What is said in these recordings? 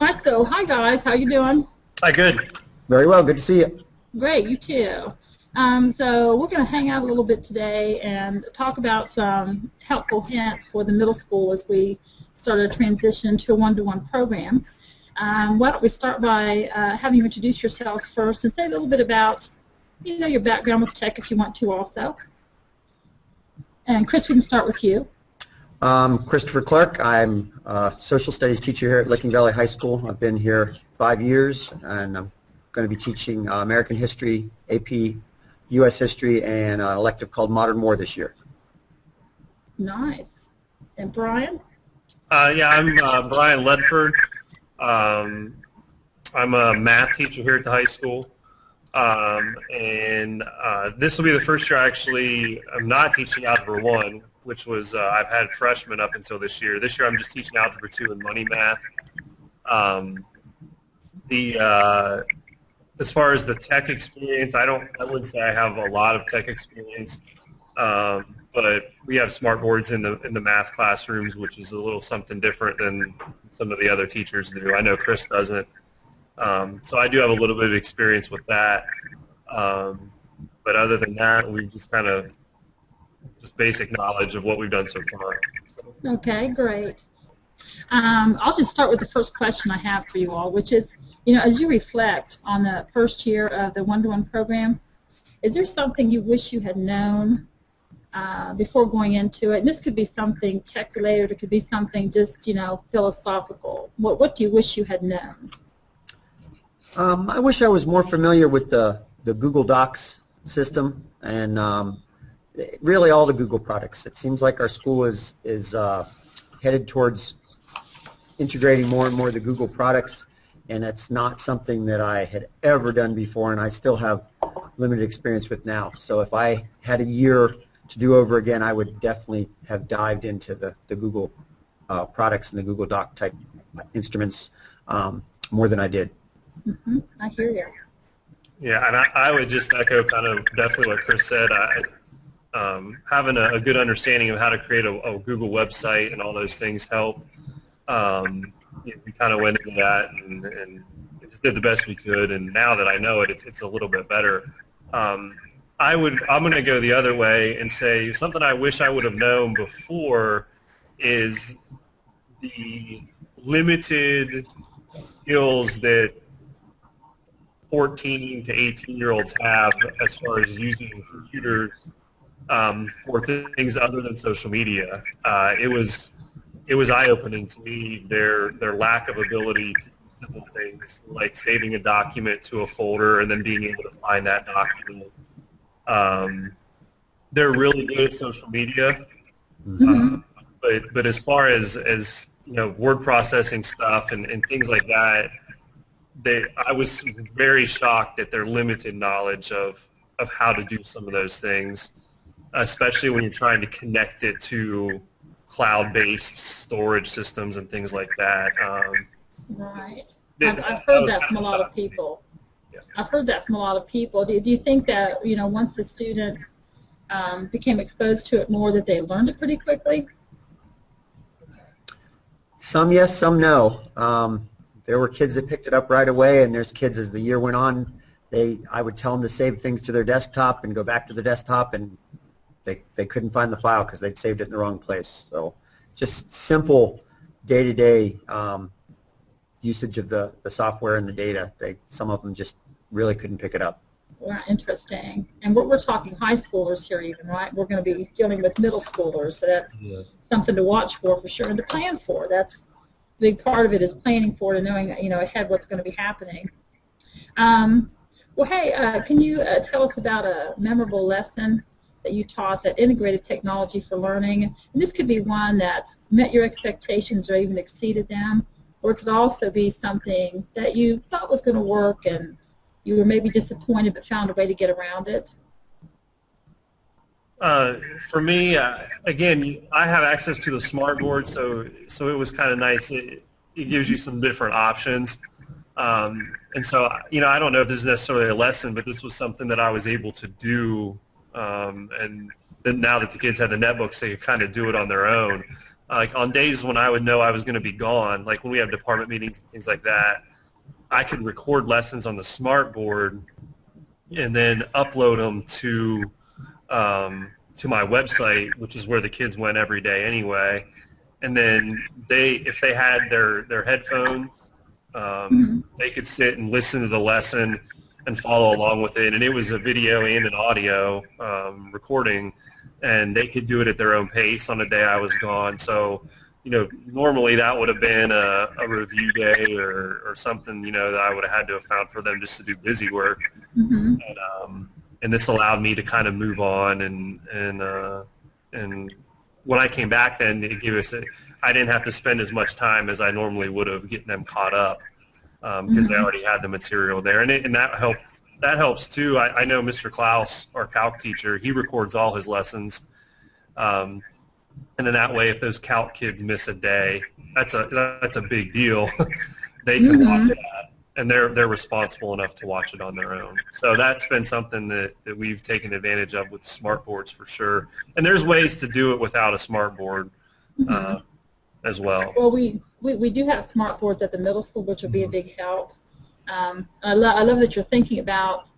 All right, so hi guys, how you doing? Hi, good. Very well. Good to see you. Great, you too. So we're going to hang out a little bit today and talk about some helpful hints for the middle school as we start a transition to a one-to-one program. Why don't we start by having you introduce yourselves first and say a little bit about, your background with tech if you want to also. And Chris, we can start with you. Christopher Clark. I'm a social studies teacher here at Licking Valley High School. I've been here 5 years, and I'm going to be teaching American History, AP, U.S. History, and an elective called Modern War this year. Nice. And Brian? Yeah, I'm Brian Ledford. I'm a math teacher here at the high school, and this will be the first year I'm not teaching Algebra 1, which was I've had freshmen up until this year. This year I'm just teaching Algebra 2 and money math. As far as the tech experience, I wouldn't say I have a lot of tech experience, but we have smart boards in the math classrooms, which is a little something different than some of the other teachers do. I know Chris doesn't, so I do have a little bit of experience with that. But other than that, we just kind of basic knowledge of what we've done so far. Okay, great. I'll just start with the first question I have for you all, which is, as you reflect on the first year of the one-to-one program, is there something you wish you had known before going into it? And this could be something tech-related, it could be something just, philosophical. What do you wish you had known? I wish I was more familiar with the Google Docs system and really all the Google products. It seems like our school is headed towards integrating more and more of the Google products, and it's not something that I had ever done before, and I still have limited experience with now. So if I had a year to do over again, I would definitely have dived into the Google products and the Google Doc type instruments more than I did. Mm-hmm. I hear you. Yeah, and I would just echo kind of definitely what Chris said. Having a good understanding of how to create a Google website and all those things helped. We kind of went into that and just did the best we could. And now that I know it, it's a little bit better. I'm going to go the other way and say something I wish I would have known before is the limited skills that 14 to 18-year-olds have as far as using computers for things other than social media. It was eye-opening to me, their lack of ability to do simple things like saving a document to a folder and then being able to find that document. They're really good at social media, but as far as word processing stuff and things like that, I was very shocked at their limited knowledge of how to do some of those things, especially when you're trying to connect it to cloud-based storage systems and things like that. Right. I've heard that from a lot of people. Yeah. I've heard that from a lot of people. Do you think that, once the students became exposed to it more, that they learned it pretty quickly? Some yes, some no. There were kids that picked it up right away, and there's kids as the year went on, I would tell them to save things to their desktop and go back to the desktop, and they couldn't find the file because they'd saved it in the wrong place. So just simple day-to-day usage of the software and the data. Some of them just really couldn't pick it up. Wow, interesting. And we're talking high schoolers here even, right? We're going to be dealing with middle schoolers, so that's something to watch for sure and to plan for. That's a big part of it, is planning for it and knowing, ahead what's going to be happening. Well, hey, can you tell us about a memorable lesson that you taught that integrated technology for learning? And this could be one that met your expectations or even exceeded them, or it could also be something that you thought was going to work and you were maybe disappointed but found a way to get around it. For me, again, I have access to the smart board, so it was kind of nice. It gives you some different options. And so, I don't know if this is necessarily a lesson, but this was something that I was able to do. And then now that the kids had the netbooks, they could kind of do it on their own. like on days when I would know I was going to be gone, like when we have department meetings and things like that, I could record lessons on the smart board and then upload them to my website, which is where the kids went every day anyway. And then if they had their headphones, they could sit and listen to the lesson and follow along with it. And it was a video and an audio recording, and they could do it at their own pace on the day I was gone. So, normally that would have been a review day or something, that I would have had to have found for them just to do busy work. Mm-hmm. And this allowed me to kind of move on, and when I came back, then it gave us I didn't have to spend as much time as I normally would have getting them caught up because they already had the material there, and that helps. That helps too. I know Mr. Klaus, our calc teacher, he records all his lessons, and then that way, if those calc kids miss a day, that's a big deal. They can watch that. And they're responsible enough to watch it on their own. So that's been something that we've taken advantage of with the smart boards for sure. And there's ways to do it without a smart board as well. Well, we do have smart boards at the middle school, which will be a big help. I love that you're thinking about,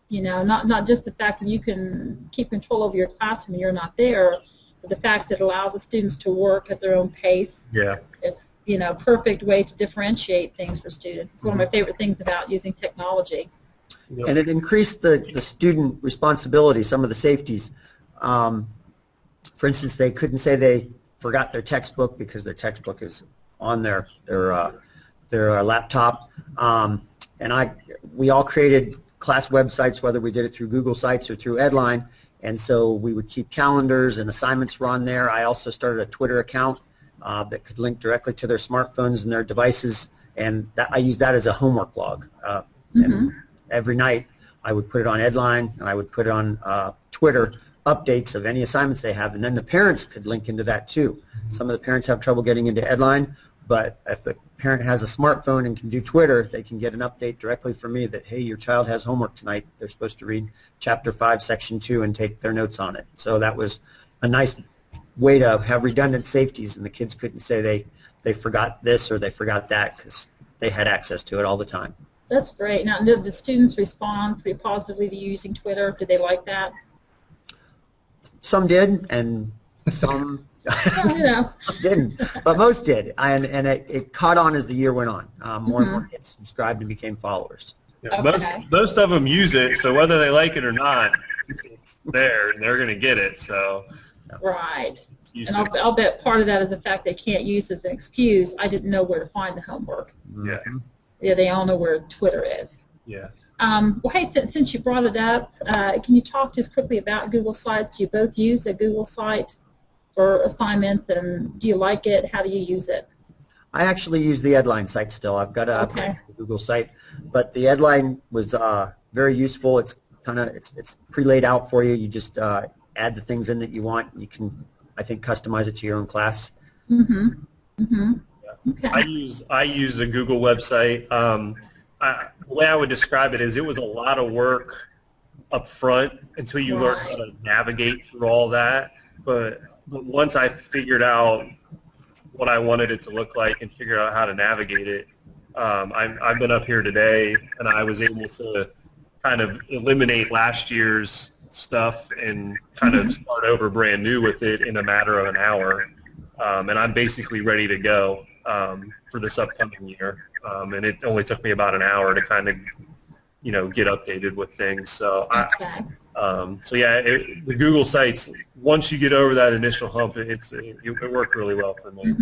not just the fact that you can keep control over your classroom and you're not there, but the fact that it allows the students to work at their own pace. Yeah. It's perfect way to differentiate things for students. It's one of my favorite things about using technology. Yep. And it increased the student responsibility, some of the safeties. For instance, they couldn't say they forgot their textbook because their textbook is on their laptop. We all created class websites, whether we did it through Google Sites or through Edline, and so we would keep calendars and assignments were on there. I also started a Twitter account that could link directly to their smartphones and their devices, and I use that as a homework log. And every night I would put it on Edline, and I would put it on Twitter, updates of any assignments they have, and then the parents could link into that too. Some of the parents have trouble getting into Edline, but if the parent has a smartphone and can do Twitter, they can get an update directly from me that, hey, your child has homework tonight. They're supposed to read Chapter 5, Section 2 and take their notes on it. So that was a nice way to have redundant safeties, and the kids couldn't say they forgot this or they forgot that because they had access to it all the time. That's great. Now, did the students respond pretty positively to you using Twitter? Did they like that? Some did, and some Some didn't, but most did, and it caught on as the year went on. More and more kids subscribed and became followers. Yeah, most of them use it, so whether they like it or not, it's there, and they're going to get it. So. Right. And I'll bet part of that is the fact they can't use as an excuse, I didn't know where to find the homework. Yeah. Yeah, they all know where Twitter is. Yeah. Well, hey, since you brought it up, can you talk just quickly about Google Sites? Do you both use a Google site for assignments, and do you like it? How do you use it? I actually use the Edline site still. I've got a Google site, but the Edline was very useful. It's it's pre-laid out for you. You just add the things in that you want. You can, I think, customize it to your own class. Okay. I use a Google website. The way I would describe it is it was a lot of work up front until you learn how to navigate through all that. But once I figured out what I wanted it to look like and figure out how to navigate it, I've been up here today, and I was able to kind of eliminate last year's stuff and kind of start over brand new with it in a matter of an hour. And I'm basically ready to go for this upcoming year. And it only took me about an hour to kind of, get updated with things. So the Google sites, once you get over that initial hump, it worked really well for me.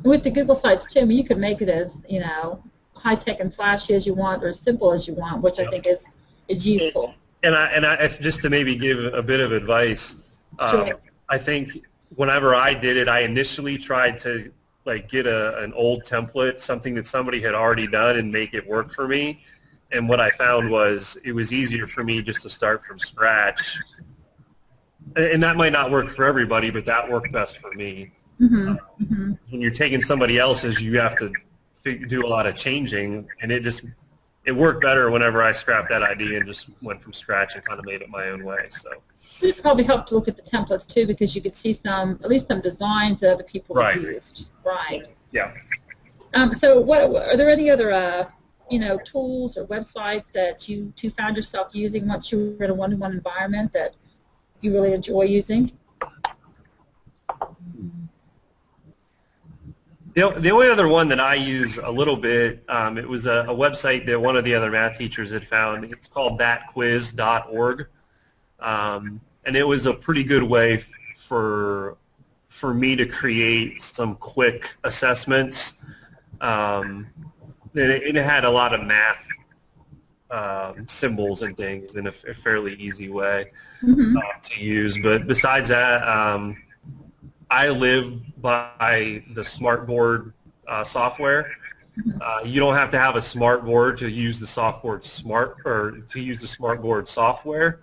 With the Google sites too, I mean, you could make it as high tech and flashy as you want, or as simple as you want, which I think is useful. And I just to maybe give a bit of advice, I think whenever I did it, I initially tried to get an old template, something that somebody had already done, and make it work for me. And what I found was it was easier for me just to start from scratch. And that might not work for everybody, but that worked best for me. When you're taking somebody else's, you have to do a lot of changing, and it it worked better whenever I scrapped that idea and just went from scratch and kind of made it my own way. So it probably helped to look at the templates too, because you could see some, at least some designs that other people have used. Right. Yeah. So what are there any other tools or websites that you found yourself using once you were in a one-to-one environment that you really enjoy using? The only other one that I use a little bit, it was a website that one of the other math teachers had found. It's called thatquiz.org, and it was a pretty good way for me to create some quick assessments. It had a lot of math symbols and things in a fairly easy way to use. But besides that, I live by the Smartboard software. You don't have to have a Smartboard to use the Smartboard software.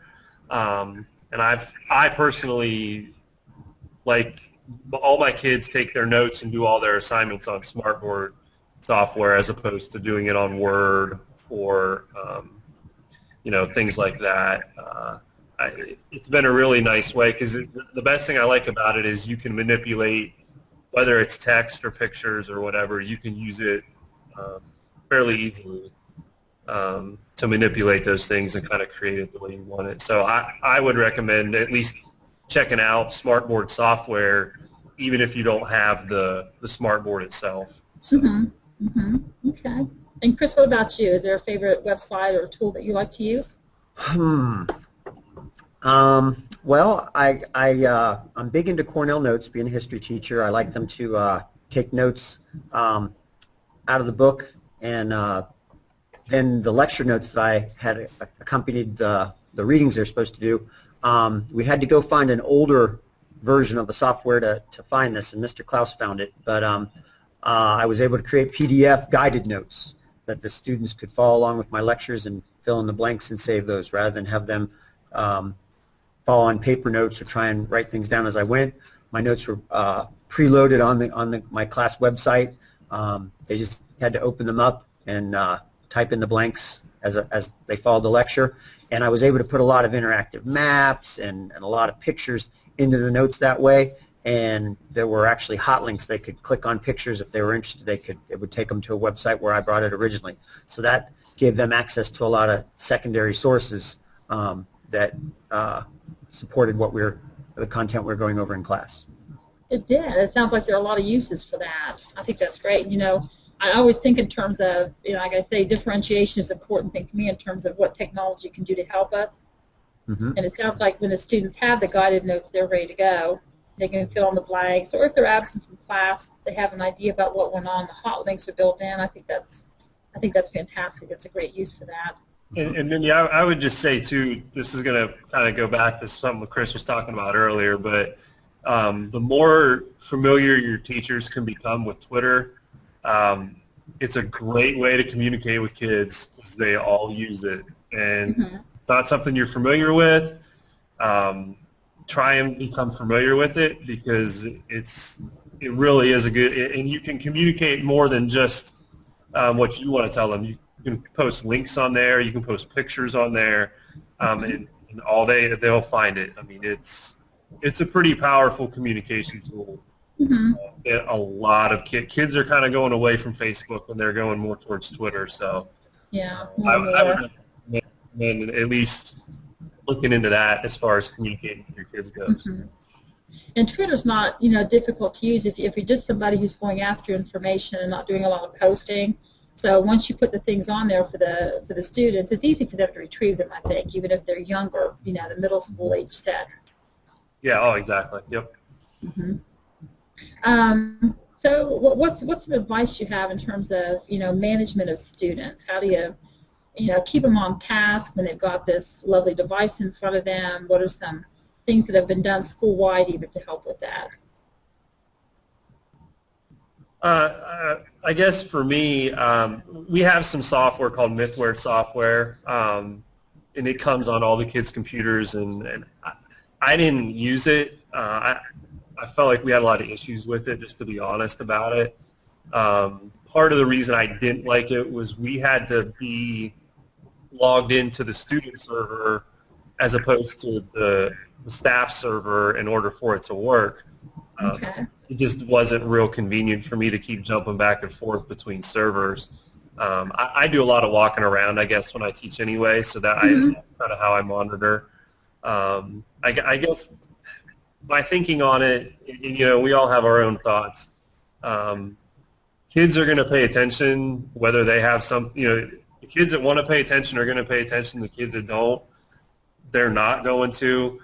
And I personally, like, all my kids take their notes and do all their assignments on Smartboard software as opposed to doing it on Word or things like that. It's been a really nice way, because the best thing I like about it is you can manipulate, whether it's text or pictures or whatever, you can use it fairly easily to manipulate those things and kind of create it the way you want it. So I would recommend at least checking out Smartboard software, even if you don't have the Smartboard itself. So. Okay. And Chris, what about you? Is there a favorite website or tool that you like to use? Well, I'm big into Cornell Notes, being a history teacher. I like them to take notes out of the book, and then the lecture notes that I had accompanied the readings they're supposed to do. We had to go find an older version of the software to find this, and Mr. Klaus found it. But I was able to create PDF guided notes that the students could follow along with my lectures and fill in the blanks and save those, rather than have them follow on paper notes or try and write things down as I went. My notes were preloaded on my class website. They just had to open them up and type in the blanks as they followed the lecture. And I was able to put a lot of interactive maps and a lot of pictures into the notes that way. And there were actually hot links. They could click on pictures if they were interested. It would take them to a website where I brought it originally. So that gave them access to a lot of secondary sources that supported the content we're going over in class. It did. It sounds like there are a lot of uses for that. I think that's great. I always think in terms of, like I say, differentiation is an important thing to me in terms of what technology can do to help us. And it sounds like when the students have the guided notes, they're ready to go. They can fill in the blanks, or if they're absent from class, they have an idea about what went on. The hot links are built in. I think that's fantastic. It's a great use for that. And then, I would just say, too, this is going to kind of go back to something Chris was talking about earlier, but the more familiar your teachers can become with Twitter, it's a great way to communicate with kids because they all use it. And it's not something you're familiar with. Try and become familiar with it, because it really is a good, and you can communicate more than just what you want to tell them. You can post links on there, you can post pictures on there, and all day they'll find it. I mean, it's a pretty powerful communication tool. A lot of kids are kind of going away from Facebook and they're going more towards Twitter. So yeah, I would recommend at least looking into that as far as communicating with your kids goes. And Twitter's not, difficult to use if you're just somebody who's going after information and not doing a lot of posting. So once you put the things on there for the students, it's easy for them to retrieve them, I think, even if they're younger, the middle school age set. Yeah. Oh, exactly. Yep. So what's some advice you have in terms of management of students? How do you keep them on task when they've got this lovely device in front of them? What are some things that have been done school-wide even to help with that? I guess for me, we have some software called Mythware software, and it comes on all the kids' computers, and I didn't use it. I felt like we had a lot of issues with it, just to be honest about it. Part of the reason I didn't like it was we had to be logged into the student server as opposed to the staff server in order for it to work. Okay. It just wasn't real convenient for me to keep jumping back and forth between servers. I do a lot of walking around, I guess, when I teach anyway, so that's kind of how I monitor. I guess my thinking on it, we all have our own thoughts. Kids are going to pay attention whether they have some, the kids that want to pay attention are going to pay attention. The kids that don't, they're not going to.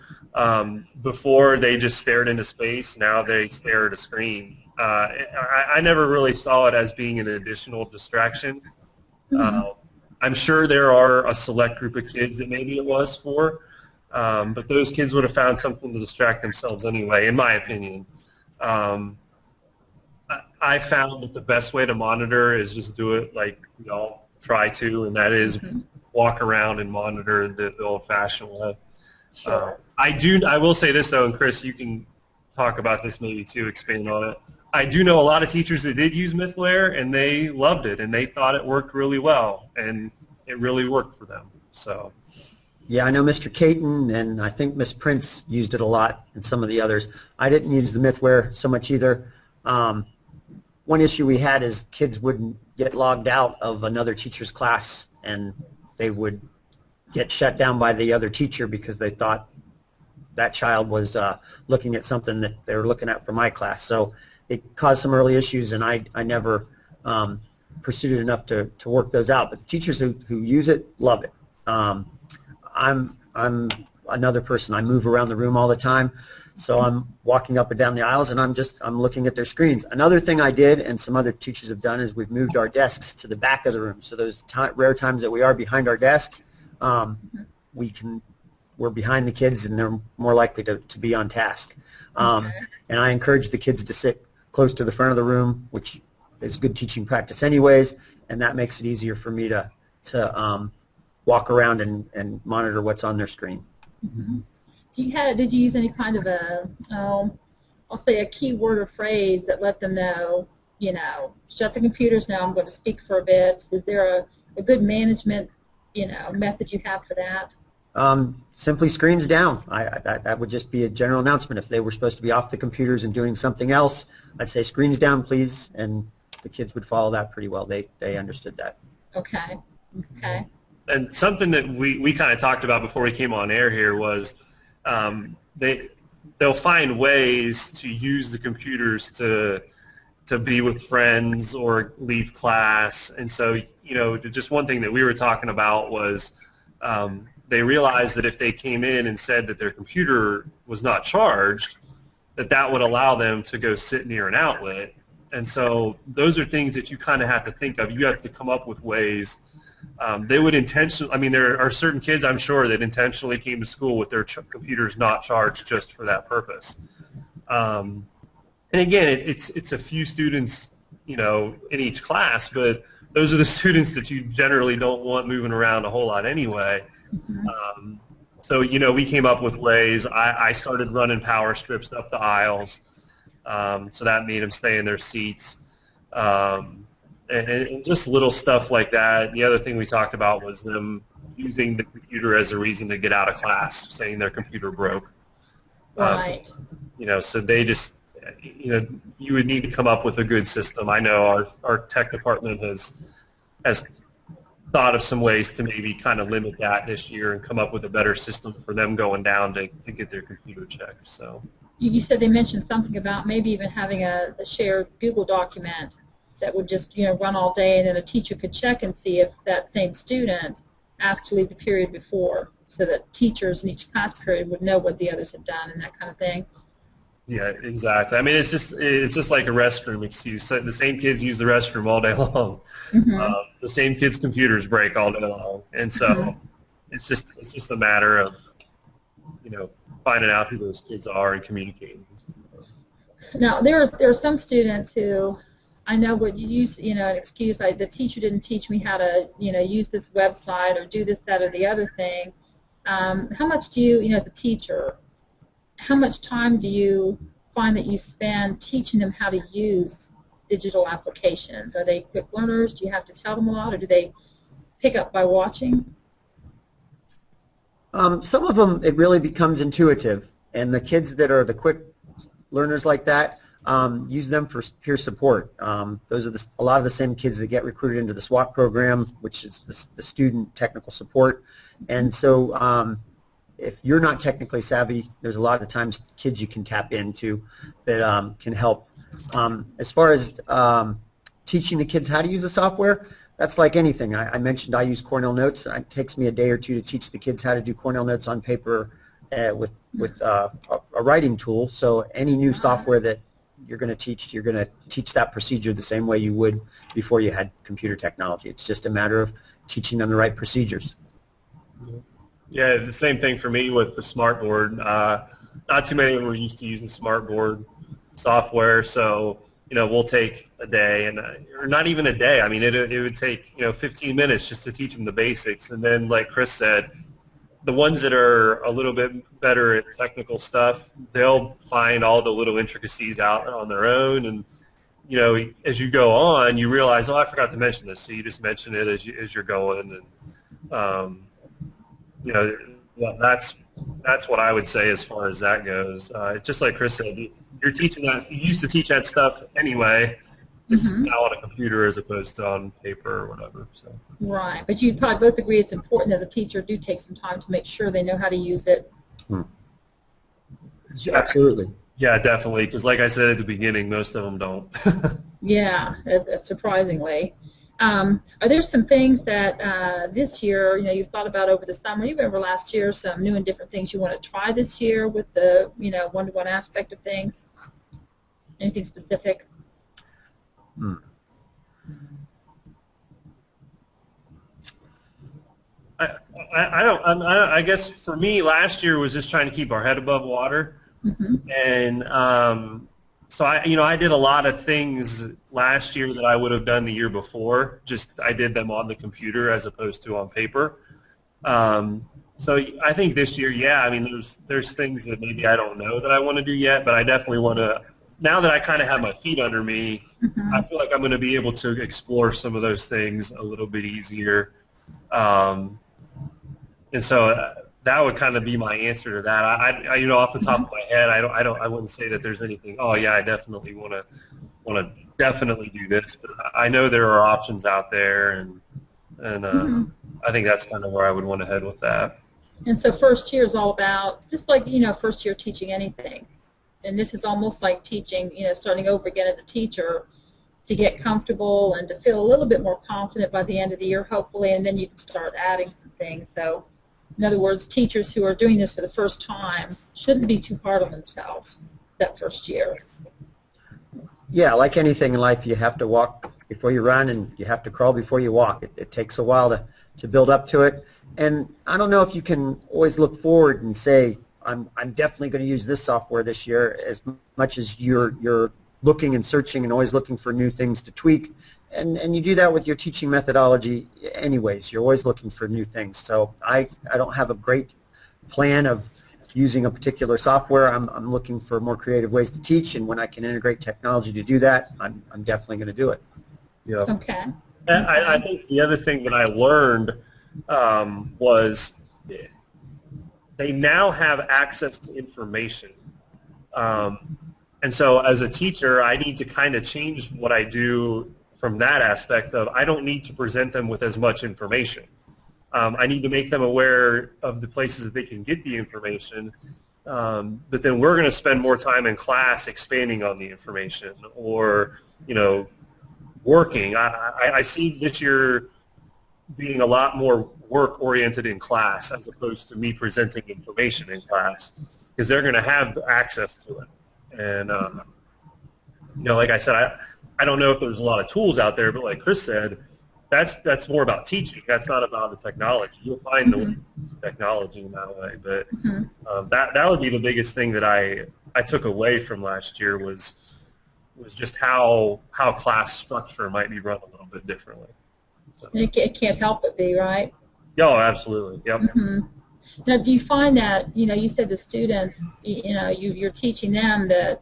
Before they just stared into space, now they stare at a screen. I never really saw it as being an additional distraction. I'm sure there are a select group of kids that maybe it was for, but those kids would have found something to distract themselves anyway, in my opinion. I found that the best way to monitor is just do it like we all try to, and that is walk around and monitor the old-fashioned way. Sure. I will say this, though, and Chris, you can talk about this maybe too, expand on it. I do know a lot of teachers that did use Mythware, and they loved it, and they thought it worked really well, and it really worked for them. So. Yeah, I know Mr. Caton and I think Miss Prince used it a lot, and some of the others. I didn't use the Mythware so much either. One issue we had is kids wouldn't get logged out of another teacher's class, and they would get shut down by the other teacher because they thought that child was looking at something that they were looking at for my class. So it caused some early issues, and I never pursued it enough to work those out. But the teachers who use it love it. I'm another person. I move around the room all the time, so I'm walking up and down the aisles, and I'm looking at their screens. Another thing I did, and some other teachers have done, is we've moved our desks to the back of the room. So those rare times that we are behind our desk, we're behind the kids, and they're more likely to be on task. And I encourage the kids to sit close to the front of the room, which is good teaching practice anyways, and that makes it easier for me to walk around and monitor what's on their screen. Did you use any kind of I'll say a keyword or phrase that let them know, shut the computers now, I'm going to speak for a bit? Is there a good management, method you have for that? Simply screens down. That would just be a general announcement. If they were supposed to be off the computers and doing something else, I'd say screens down, please, and the kids would follow that pretty well. They understood that. Okay. Okay. And something that we kind of talked about before we came on air here was they'll find ways to use the computers to be with friends or leave class. And so, just one thing that we were talking about was they realized that if they came in and said that their computer was not charged, that would allow them to go sit near an outlet. And so those are things that you kind of have to think of. You have to come up with ways. They would intentionally, there are certain kids, I'm sure, that intentionally came to school with their computers not charged just for that purpose. And again, it's a few students, in each class, but those are the students that you generally don't want moving around a whole lot anyway. So, we came up with ways. I started running power strips up the aisles, so that made them stay in their seats. And just little stuff like that. The other thing we talked about was them using the computer as a reason to get out of class, saying their computer broke. Right. So they just, you would need to come up with a good system. I know our tech department has thought of some ways to maybe kind of limit that this year and come up with a better system for them going down to get their computer checked. So you said they mentioned something about maybe even having a shared Google document that would just run all day, and then a teacher could check and see if that same student asked to leave the period before, so that teachers in each class period would know what the others had done and that kind of thing. Yeah, exactly. It's just like a restroom excuse. The same kids use the restroom all day long. The same kids' computers break all day long, and so it's just a matter of finding out who those kids are and communicating. Now there are some students who I know would use an excuse like the teacher didn't teach me how to use this website or do this, that, or the other thing. How much do you as a teacher, how much time do you find that you spend teaching them how to use digital applications? Are they quick learners? Do you have to tell them a lot, or do they pick up by watching? Some of them, it really becomes intuitive, and the kids that are the quick learners like that, use them for peer support. Those are a lot of the same kids that get recruited into the SWAT program, which is the student technical support. And so if you're not technically savvy, there's a lot of times kids you can tap into that can help. As far as teaching the kids how to use the software, that's like anything. I mentioned I use Cornell Notes. It takes me a day or two to teach the kids how to do Cornell Notes on paper with a writing tool. So any new software that you're going to teach that procedure the same way you would before you had computer technology. It's just a matter of teaching them the right procedures. Yeah, the same thing for me with the smartboard. Not too many of them were used to using smartboard software, so we'll take a day, or not even a day. I mean, it would take 15 minutes just to teach them the basics, and then, like Chris said, the ones that are a little bit better at technical stuff, they'll find all the little intricacies out on their own, and as you go on, you realize, oh, I forgot to mention this, so you just mention it as you're going, and that's what I would say as far as that goes. Just like Chris said, you're teaching that. You used to teach that stuff anyway. It's now on a computer as opposed to on paper or whatever. So. Right, but you probably both agree it's important that the teacher do take some time to make sure they know how to use it. Absolutely. Yeah, definitely, because like I said at the beginning, most of them don't. Yeah, surprisingly. Are there some things that this year, you've thought about over the summer, even over last year, some new and different things you want to try this year with the, one-to-one aspect of things? Anything specific? I guess for me, last year was just trying to keep our head above water, and so I did a lot of things last year that I would have done the year before. Just I did them on the computer as opposed to on paper. So I think this year, yeah, I mean, there's things that maybe I don't know that I want to do yet, but I definitely want to. Now that I kind of have my feet under me, I feel like I'm going to be able to explore some of those things a little bit easier. And so that would kind of be my answer to that. I off the top of my head, I wouldn't say that there's anything. Oh yeah, I definitely want to definitely do this. But I know there are options out there, and I think that's kind of where I would want to head with that. And so first year is all about just like first year teaching anything, and this is almost like teaching, starting over again as a teacher to get comfortable and to feel a little bit more confident by the end of the year, hopefully, and then you can start adding some things. So. In other words, teachers who are doing this for the first time shouldn't be too hard on themselves that first year. Yeah, like anything in life, you have to walk before you run, and you have to crawl before you walk. It takes a while to build up to it. And I don't know if you can always look forward and say, I'm definitely going to use this software this year, as much as you're looking and searching and always looking for new things to tweak. And you do that with your teaching methodology anyways. You're always looking for new things. So I don't have a great plan of using a particular software. I'm looking for more creative ways to teach, and when I can integrate technology to do that, I'm definitely going to do it. Yeah. Okay. And I think the other thing that I learned was they now have access to information. And so as a teacher, I need to kind of change what I do from that aspect of I don't need to present them with as much information. I need to make them aware of the places that they can get the information, but then we're going to spend more time in class expanding on the information or, working. I see this year being a lot more work-oriented in class as opposed to me presenting information in class because they're going to have access to it. And, like I said, I don't know if there's a lot of tools out there, but like Chris said, that's more about teaching. That's not about the technology. You'll find the way to use technology in that way. But that would be the biggest thing that I took away from last year was just how class structure might be run a little bit differently. So. It can't help but be, right? Oh, absolutely. Yep. Now, do you find that, you said the students, you're teaching them that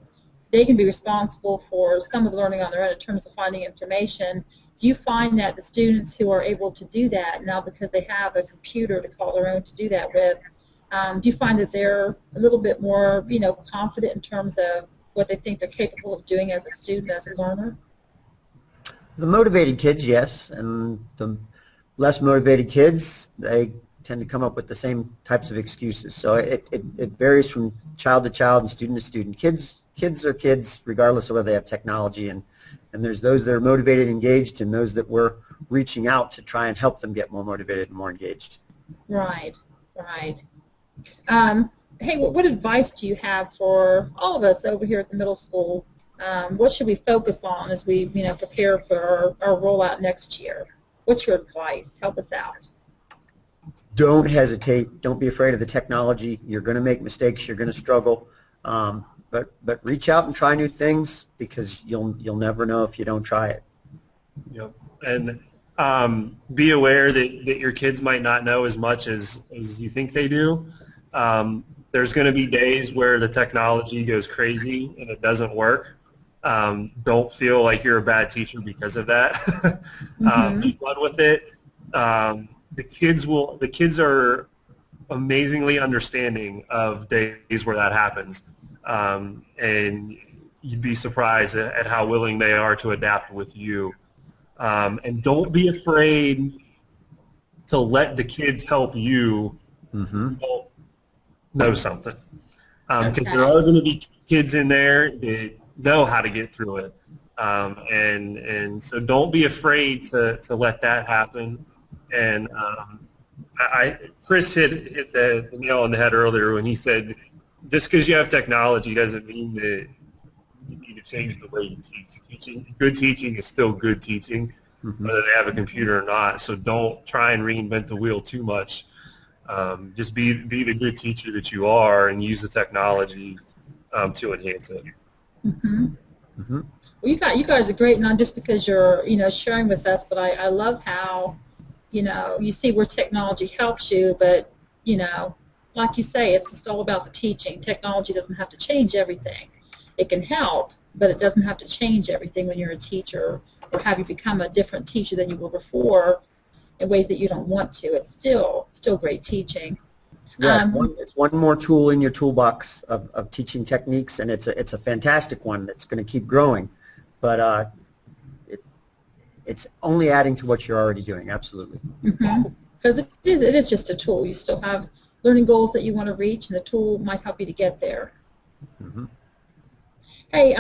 they can be responsible for some of the learning on their own in terms of finding information. Do you find that the students who are able to do that now because they have a computer to call their own to do that with, do you find that they're a little bit more, confident in terms of what they think they're capable of doing as a student, as a learner? The motivated kids, yes, and the less motivated kids, they tend to come up with the same types of excuses. So it varies from child to child and student to student. Kids are kids regardless of whether they have technology, and there's those that are motivated and engaged, and those that we're reaching out to try and help them get more motivated and more engaged. Right, right. Hey, what advice do you have for all of us over here at the middle school? What should we focus on as we, prepare for our rollout next year? What's your advice? Help us out. Don't hesitate. Don't be afraid of the technology. You're going to make mistakes. You're going to struggle. But reach out and try new things, because you'll never know if you don't try it. Yep. And be aware that your kids might not know as much as you think they do. There's going to be days where the technology goes crazy and it doesn't work. Don't feel like you're a bad teacher because of that. Just run with it. The kids are amazingly understanding of days where that happens, and you'd be surprised at how willing they are to adapt with you. And don't be afraid to let the kids help you know something, because there are going to be kids in there that know how to get through it, and so don't be afraid to let that happen. And Chris hit the nail on the head earlier when he said, just because you have technology doesn't mean that you need to change the way you teach. Good teaching is still good teaching, whether they have a computer or not. So don't try and reinvent the wheel too much. Just be the good teacher that you are, and use the technology to enhance it. Well, you guys are great, not just because you're sharing with us, but I love how you see where technology helps you, but like you say, it's just all about the teaching. Technology doesn't have to change everything. It can help, but it doesn't have to change everything when you're a teacher, or have you become a different teacher than you were before in ways that you don't want to. It's still great teaching. Yeah, it's one more tool in your toolbox of teaching techniques, and it's a fantastic one that's going to keep growing, but it's only adding to what you're already doing. Absolutely. Because it is just a tool. You still have learning goals that you want to reach, and the tool might help you to get there. Hey,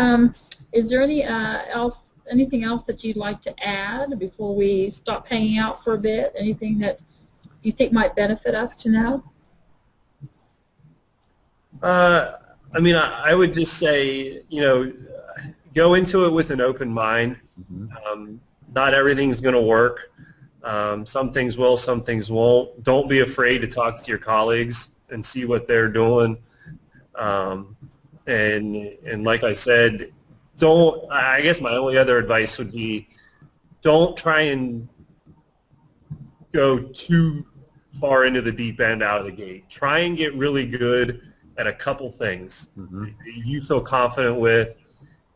is there anything else that you'd like to add before we stop hanging out for a bit? Anything that you think might benefit us to know? I mean, I would just say, go into it with an open mind. Not everything's going to work. Some things will, some things won't. Don't be afraid to talk to your colleagues and see what they're doing. And like I said, I guess my only other advice would be, don't try and go too far into the deep end out of the gate. Try and get really good at a couple things that you feel confident with,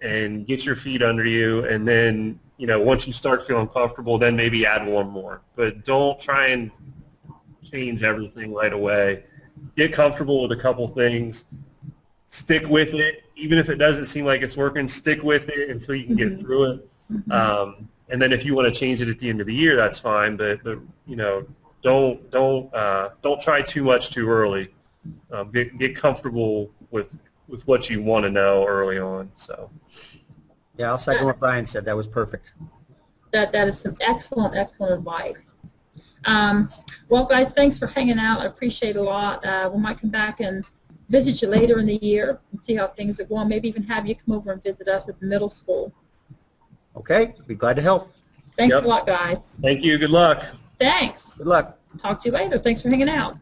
and get your feet under you, and then once you start feeling comfortable, then maybe add one more. But don't try and change everything right away. Get comfortable with a couple things. Stick with it, even if it doesn't seem like it's working. Stick with it until you can get through it. And then if you want to change it at the end of the year, that's fine. But don't try too much too early. Get comfortable with what you want to know early on. So. Yeah, I'll second what Brian said. That was perfect. That is some excellent advice. Well, guys, thanks for hanging out. I appreciate it a lot. We might come back and visit you later in the year and see how things are going. Maybe even have you come over and visit us at the middle school. Okay, be glad to help. Thanks a lot, guys. Thank you. Good luck. Thanks. Good luck. Talk to you later. Thanks for hanging out.